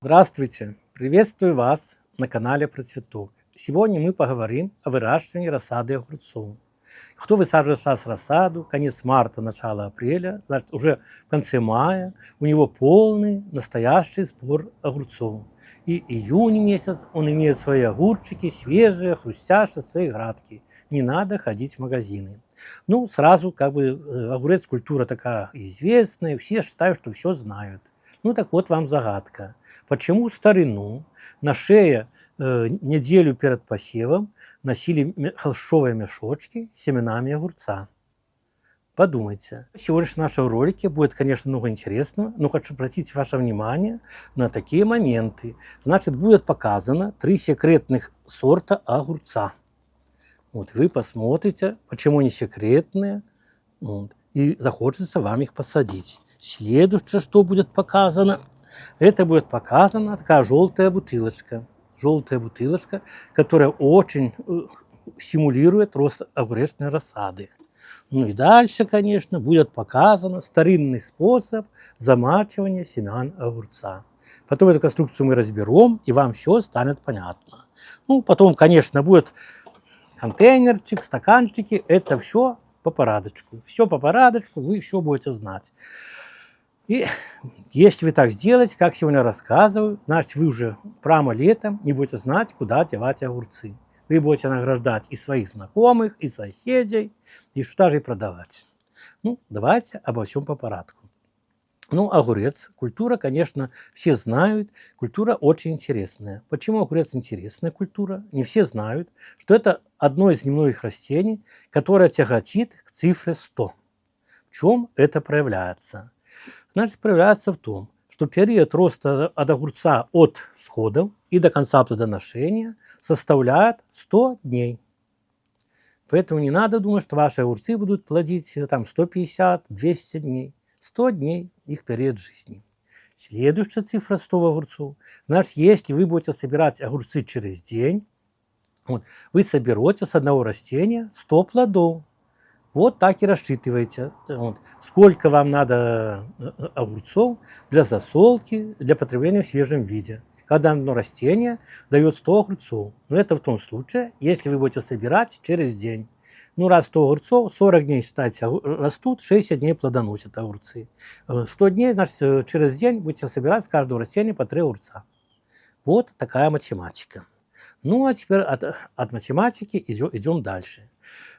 Здравствуйте! Приветствую вас на канале Про Цветок. Сегодня мы поговорим о выращивании рассады огурцов. Кто высаживает сейчас рассаду, конец марта, начало апреля, значит, уже в конце мая у него полный настоящий сбор огурцов. И июнь месяц он имеет свои огурчики, свежие, хрустящие, свои градки. Не надо ходить в магазины. Ну, сразу, огурец культура такая известная, все считают, что все знают. Ну, так вот вам загадка. Почему в старину на шее неделю перед посевом носили холщовые мешочки с семенами огурца? Подумайте. В сегодняшнем нашем ролике будет, конечно, много интересного, но хочу обратить ваше внимание на такие моменты. Значит, будет показано 3 секретных сорта огурца. Вот, вы посмотрите, почему они секретные, вот, и захочется вам их посадить. Следующее, что будет показано, это будет показана такая желтая бутылочка. Желтая бутылочка, которая очень стимулирует рост огуречной рассады. Ну и дальше, конечно, будет показан старинный способ замачивания семян огурца. Потом эту конструкцию мы разберем, и вам все станет понятно. Ну, потом, конечно, будет контейнерчик, стаканчики, это все по порядочку. Все по порядочку, вы все будете знать. И если вы так сделаете, как сегодня рассказываю, значит, вы уже прямо летом не будете знать, куда девать огурцы. Вы будете награждать и своих знакомых, и соседей, и что даже и продавать. Ну, давайте обо всем по порядку. Ну, огурец, культура, конечно, все знают, культура очень интересная. Почему огурец интересная культура? Не все знают, что это одно из немногих растений, которое тяготит к цифре 100. В чем это проявляется? Значит, проявляется в том, что период роста от огурца от всходов и до конца плодоношения составляет 100 дней. Поэтому не надо думать, что ваши огурцы будут плодить там 150-200 дней. 100 дней их период жизни. Следующая цифра 100 огурцов. Значит, если вы будете собирать огурцы через день, вот, вы соберете с одного растения 100 плодов. Вот так и рассчитывайте, вот, сколько вам надо огурцов для засолки, для потребления в свежем виде. Когда одно растение дает 100 огурцов. Но это в том случае, если вы будете собирать через день. Ну, раз 100 огурцов, 40 дней, считайте, растут, 60 дней плодоносят огурцы. 100 дней, значит, через день будете собирать с каждого растения по 3 огурца. Вот такая математика. Ну, а теперь от математики идем дальше.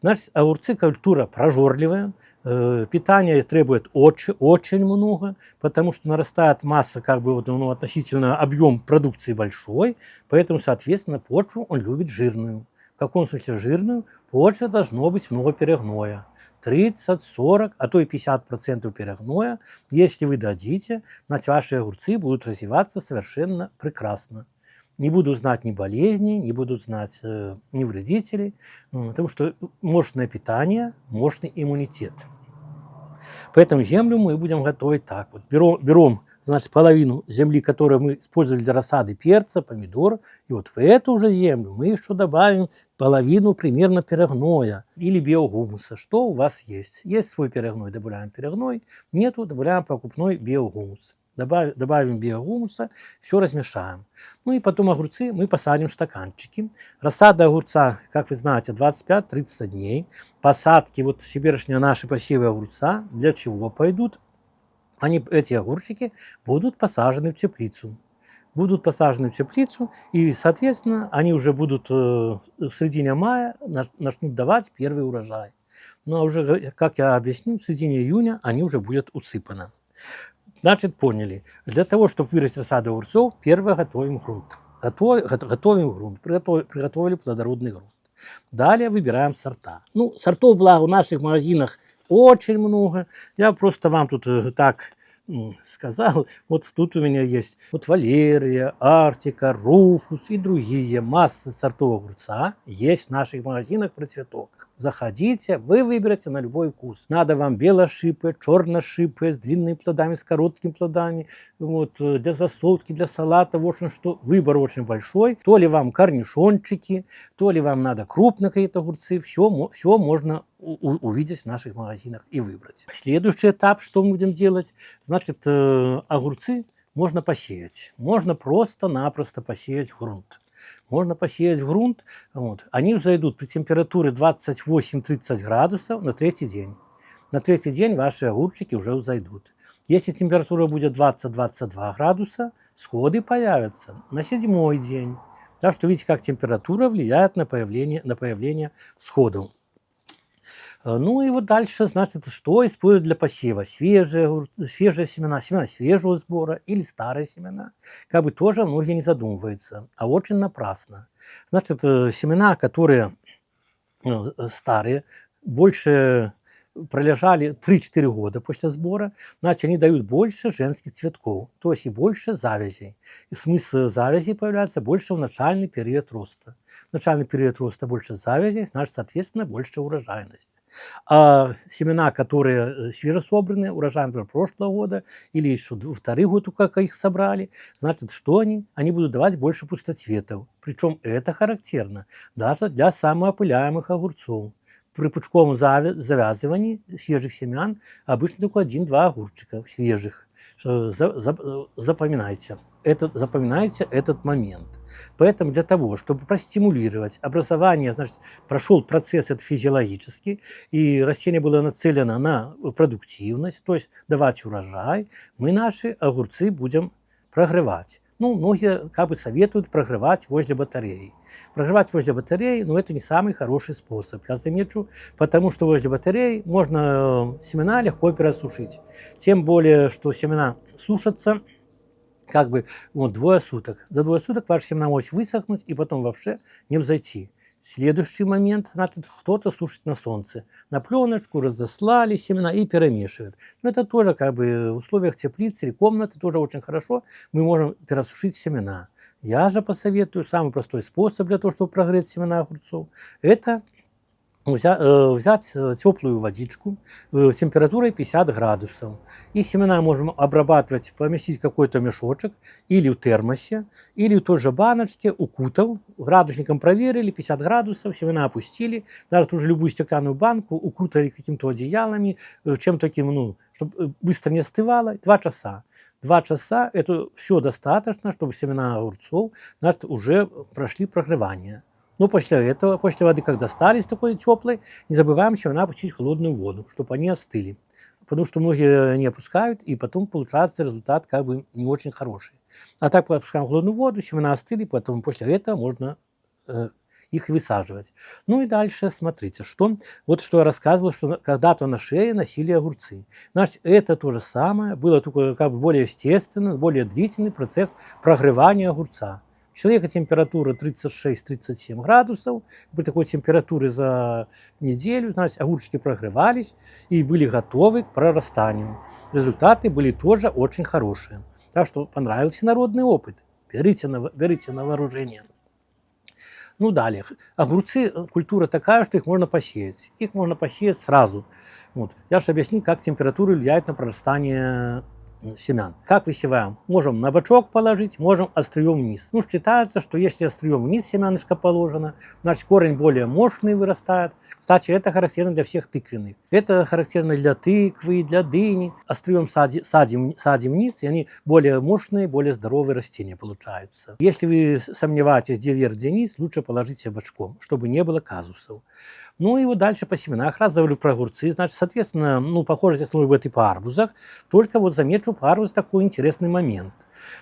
Значит, огурцы культура прожорливая, питание требует очень много, потому что нарастает масса, относительно объем продукции большой, поэтому, соответственно, почву он любит жирную. В каком смысле жирную? В почве должно быть много перегноя. 30, 40, а то и 50% перегноя, если вы дадите, значит, ваши огурцы будут развиваться совершенно прекрасно. Не будут знать ни болезней, не будут знать ни вредителей, потому что мощное питание, мощный иммунитет. Поэтому землю мы будем готовить так. Вот берем, значит, половину земли, которую мы использовали для рассады перца, помидор, и вот в эту же землю мы еще добавим половину примерно перегноя или биогумуса. Что у вас есть? Есть свой перегной, добавляем перегной, нету, добавляем покупной биогумус. Добавим биогумуса, все размешаем. Ну и потом огурцы мы посадим в стаканчики. Рассада огурца, как вы знаете, 25-30 дней. Посадки, вот теперешние наши посевы огурца, для чего пойдут? Эти огурчики будут посажены в теплицу. Будут посажены в теплицу, и, соответственно, они уже будут в середине мая начнут давать первый урожай. Ну а уже, как я объяснил, в середине июня они уже будут усыпаны. Значит, поняли. Для того, чтобы вырастить рассаду огурцов, первое готовим грунт. Приготовили плодородный грунт. Далее выбираем сорта. Ну, сортов, благо, в наших магазинах очень много. Я просто вам тут так сказал. Вот тут у меня есть вот Валерия, Арктика, Руфус и другие. Масса сортов огурца есть в наших магазинах Про Цветок. Заходите, вы выберете на любой вкус. Надо вам белошипые, черношипые, с длинными плодами, с короткими плодами. Вот, для засолки, для салата. В общем, что выбор очень большой. То ли вам корнишончики, то ли вам надо крупные какие-то огурцы. Все можно увидеть в наших магазинах и выбрать. Следующий этап, что мы будем делать? Значит, огурцы можно посеять. Можно просто-напросто посеять в грунт. Можно посеять в грунт. Вот. Они взойдут при температуре 28-30 градусов на третий день. На третий день ваши огурчики уже взойдут. Если температура будет 20-22 градуса, всходы появятся на седьмой день. Так что видите, как температура влияет на появление всходов. Ну и вот дальше, значит, что используют для посева? Свежие семена, семена свежего сбора или старые семена. Как бы тоже многие не задумываются, а очень напрасно. Значит, семена, которые старые, больше пролежали 3-4 года после сбора, значит, они дают больше женских цветков, то есть и больше завязей. И смысл завязей появляется больше в начальный период роста. В начальный период роста больше завязей, значит, соответственно, больше урожайность. А семена, которые свежесобранные, урожай, например, прошлого года, или еще второй год, как их собрали, значит, что они? Они будут давать больше пустоцветов. Причем это характерно даже для самоопыляемых огурцов. При пучковом завязывании свежих семян обычно только 1-2 огурчика свежих. Запоминайте этот момент. Поэтому для того, чтобы простимулировать образование, значит, прошел процесс этот физиологический, и растение было нацелено на продуктивность, то есть давать урожай, мы наши огурцы будем прогревать. Ну, многие как бы советуют прогревать возле батареи. Прогревать возле батареи, но это не самый хороший способ, я замечу, потому что возле батареи можно семена легко пересушить. Тем более, что семена сушатся как бы вот 2 суток. За 2 суток ваши семена может высохнуть и потом вообще не взойти. Следующий момент, значит, кто-то сушит на солнце. На пленочку разослали семена и перемешивают. Но это тоже как бы в условиях теплицы или комнаты тоже очень хорошо. Мы можем пересушить семена. Я же посоветую самый простой способ для того, чтобы прогреть семена огурцов. Это взять теплую водичку температурой 50 градусов. И семена можем обрабатывать, поместить в какой-то мешочек, или в термосе, или в той же баночке, укутал, градусником проверили, 50 градусов, семена опустили, даже ту же любую стеклянную банку укутали каким-то одеялами, чем таким, ну, чтобы быстро не остывало, 2 часа. 2 часа – это все достаточно, чтобы семена огурцов, значит, уже прошли прогревание. Но после этого, после воды, когда достали из такой теплой, не забываем семена опустить в холодную воду, чтобы они остыли. Потому что многие не опускают, и потом получается результат как бы не очень хороший. А так опускаем в холодную воду, семена остыли, потом после этого можно их высаживать. Ну и дальше смотрите, вот что я рассказывал, что когда-то на шее носили огурцы. Значит, это то же самое, было только как бы более естественный, более длительный процесс прогревания огурца. У человека температура 36-37 градусов. При такой температуре за неделю, значит, огурчики прогревались и были готовы к прорастанию. Результаты были тоже очень хорошие. Так что понравился народный опыт. Берите на вооружение. Ну, далее. Огурцы – культура такая, что их можно посеять. Их можно посеять сразу. Вот. Я же объяснил, как температура влияет на прорастание семян. Как высеваем? Можем на бочок положить, можем острием вниз. Ну, считается, что если острием вниз семянышко положено, значит, корень более мощный вырастает. Кстати, это характерно для всех тыквенных. Это характерно для тыквы, для дыни. Острием садим вниз, и они более мощные, более здоровые растения получаются. Если вы сомневаетесь, где вверх, где низ, лучше положите бочком, чтобы не было казусов. Ну и вот дальше по семенах. Раз говорю про огурцы, значит, соответственно, ну, похоже технология будет и по арбузах. Только вот замечу по арбузу такой интересный момент.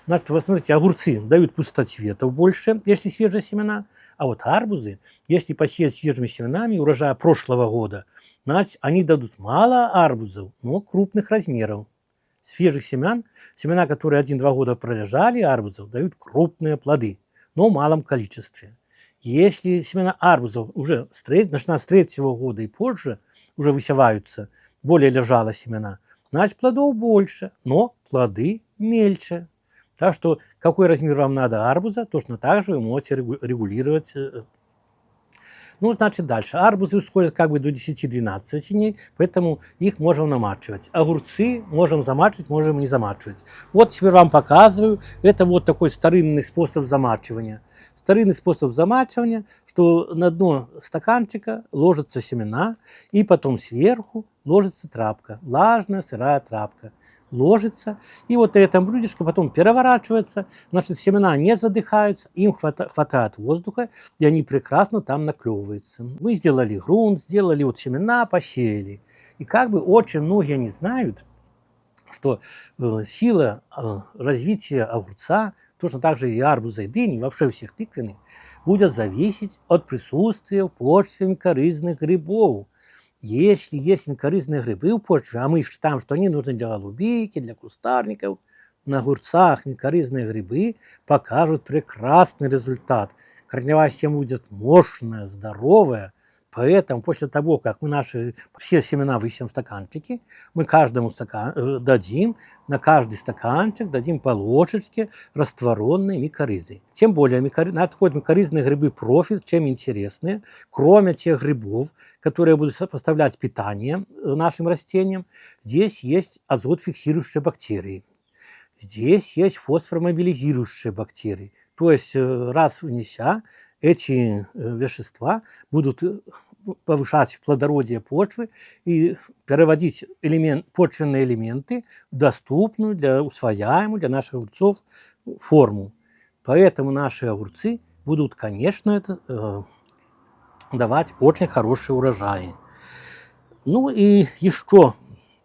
Значит, вы смотрите, огурцы дают пустоцветов больше, если свежие семена. А вот арбузы, если посеять свежими семенами урожая прошлого года, значит, они дадут мало арбузов, но крупных размеров. Свежих семян, семена, которые 1-2 года пролежали арбузов, дают крупные плоды, но в малом количестве. Если семена арбузов уже начиная с 3-го года и позже уже высеваются, более лежало семена, значит, плодов больше, но плоды мельче. Так что какой размер вам надо арбуза, точно так же вы можете регулировать. Ну, значит, дальше. Арбузы всходят как бы до 10-12 дней, поэтому их можем намачивать. Огурцы можем замачивать, можем не замачивать. Вот теперь вам показываю. Это вот такой старинный способ замачивания. Старинный способ замачивания, что на дно стаканчика ложатся семена, и потом сверху ложится тряпка, влажная сырая тряпка, ложится, и вот это блюдечко потом переворачивается, значит, семена не задыхаются, им хватает воздуха, и они прекрасно там наклевываются. Мы сделали грунт, сделали вот семена, посеяли. И как бы очень многие не знают, что сила развития огурца, точно так же и арбуза, и дыни, вообще всех тыквенных, будет зависеть от присутствия в почве микоризных грибов. Если есть микоризные грибы в почве, а мы считаем, что они нужны для голубики, для кустарников, на огурцах микоризные грибы покажут прекрасный результат. Корневая система будет мощная, здоровая. Поэтому после того, как мы наши все семена высеем в стаканчики, мы каждому дадим, на каждый стаканчик дадим по ложечке растворенной микоризы. Тем более, микоризные грибы профиль, чем интересные. Кроме тех грибов, которые будут поставлять питание нашим растениям, здесь есть азот-фиксирующие бактерии. Здесь есть фосфомобилизирующие бактерии. То есть раз внеся, эти вещества будут повышать плодородие почвы и переводить почвенные элементы в доступную, усвояемую для наших огурцов форму. Поэтому наши огурцы будут, конечно, давать очень хорошие урожаи. Ну и еще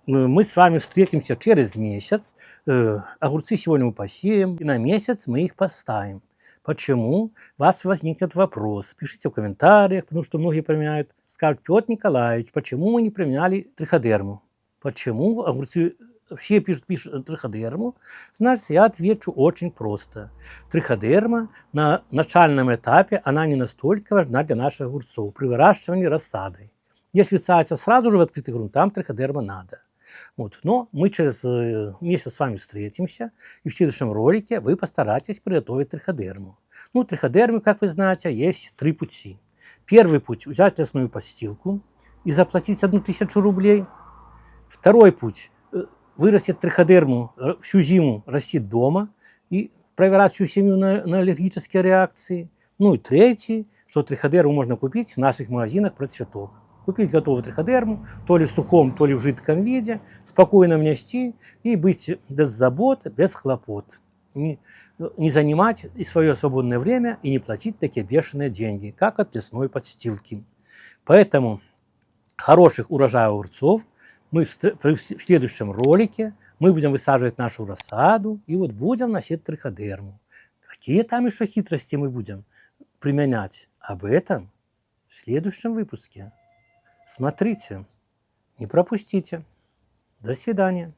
мы с вами встретимся через месяц. Огурцы сегодня мы посеем, и на месяц мы их поставим. Почему? У вас возникнет вопрос. Пишите в комментариях, потому что многие применяют. Скажут: Петр Николаевич, почему мы не применяли триходерму? Почему огурцы все пишут триходерму? Значит, я отвечу очень просто. Триходерма на начальном этапе, она не настолько важна для наших огурцов при выращивании рассадой. Если садится сразу же в открытый грунт, там триходерма надо. Вот. Но мы через месяц с вами встретимся, и в следующем ролике вы постараетесь приготовить триходерму. Ну, триходермы, как вы знаете, есть 3 пути. Первый путь – взять лесную подстилку и заплатить 1000 рублей. Второй путь – вырастет триходерму, всю зиму растить дома и проверять всю семью на аллергические реакции. Ну и третий, что триходерму можно купить в наших магазинах «Процветок». Купить готовую триходерму, то ли в сухом, то ли в жидком виде, спокойно внести и быть без забот, без хлопот. Не занимать и свое свободное время и не платить такие бешеные деньги, как от лесной подстилки. Поэтому хороших урожаев огурцов мы в следующем ролике мы будем высаживать нашу рассаду и вот будем носить триходерму. Какие там еще хитрости мы будем применять? Об этом в следующем выпуске. Смотрите, не пропустите. До свидания.